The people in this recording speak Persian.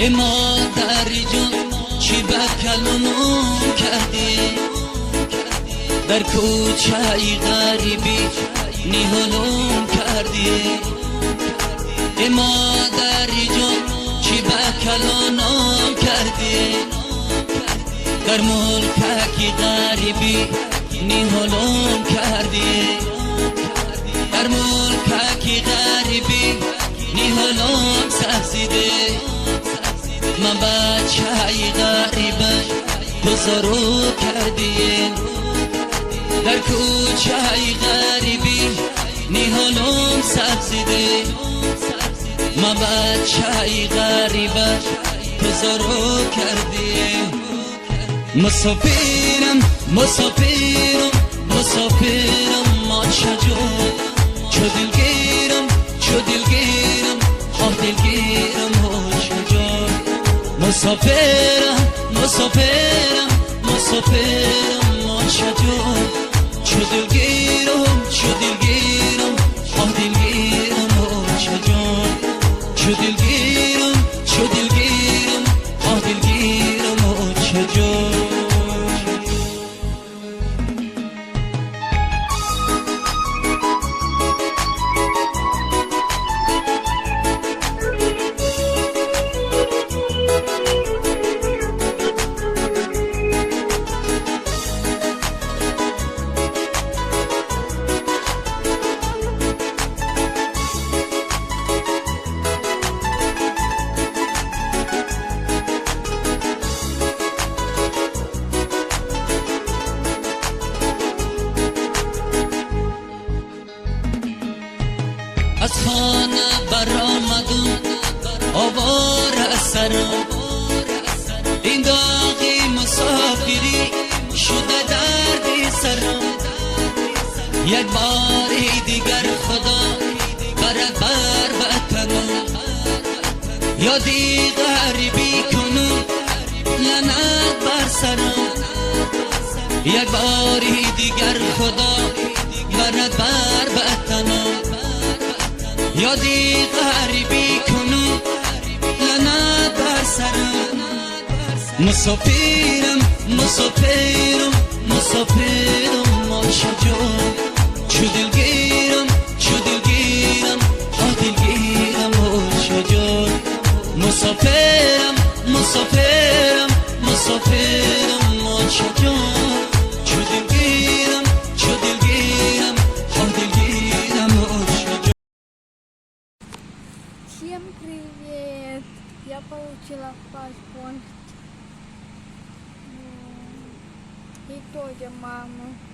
مادری جون چی بکلونم کردی در کوچه ای غریبی نیهلم کردی مادری جون چی بکلونم کردی در ملککی غریبی نیهلم کردی در ملککی غریبی نیهلم سفزیده من بچه ای غریبه بزرگ کردی در کوچه ای غریبی نیهلم سبزیده من بچه ای غریبه بزرگ کردی مسافرم مسافرم مسافرم ما چجور چو دلگیرم چو دلگیرم آه دلگیرم ها چجور مسافرم مسافرم مسافرم ما چجور چو دلگیرم چو دلگیرم آه دلگیرم ها چجور چو دلگیرم چو دلگیرم آه دلگیرم ها چجور از خانه برآمدم آواره سرم این داغی مسافری شده دردی سرم یک باری دیگر خدا برد بر وطنم یادی غریبی کنم لعنت بر سرم یک باری دیگر خدا برد بر وطنم یادی غریبی کنم لعنت بر سرم مسافرم مسافرم مسافرم ما چجور چو دلگیرم چو دلگیرم آه دلگیرم ها چجور مسافرم مسافرم مسافرم ما چجور چو دلگیرم چو دلگیرم آه دلگیرم ها چجور. Всем привет! Я получила паспорт. Итоги мамы.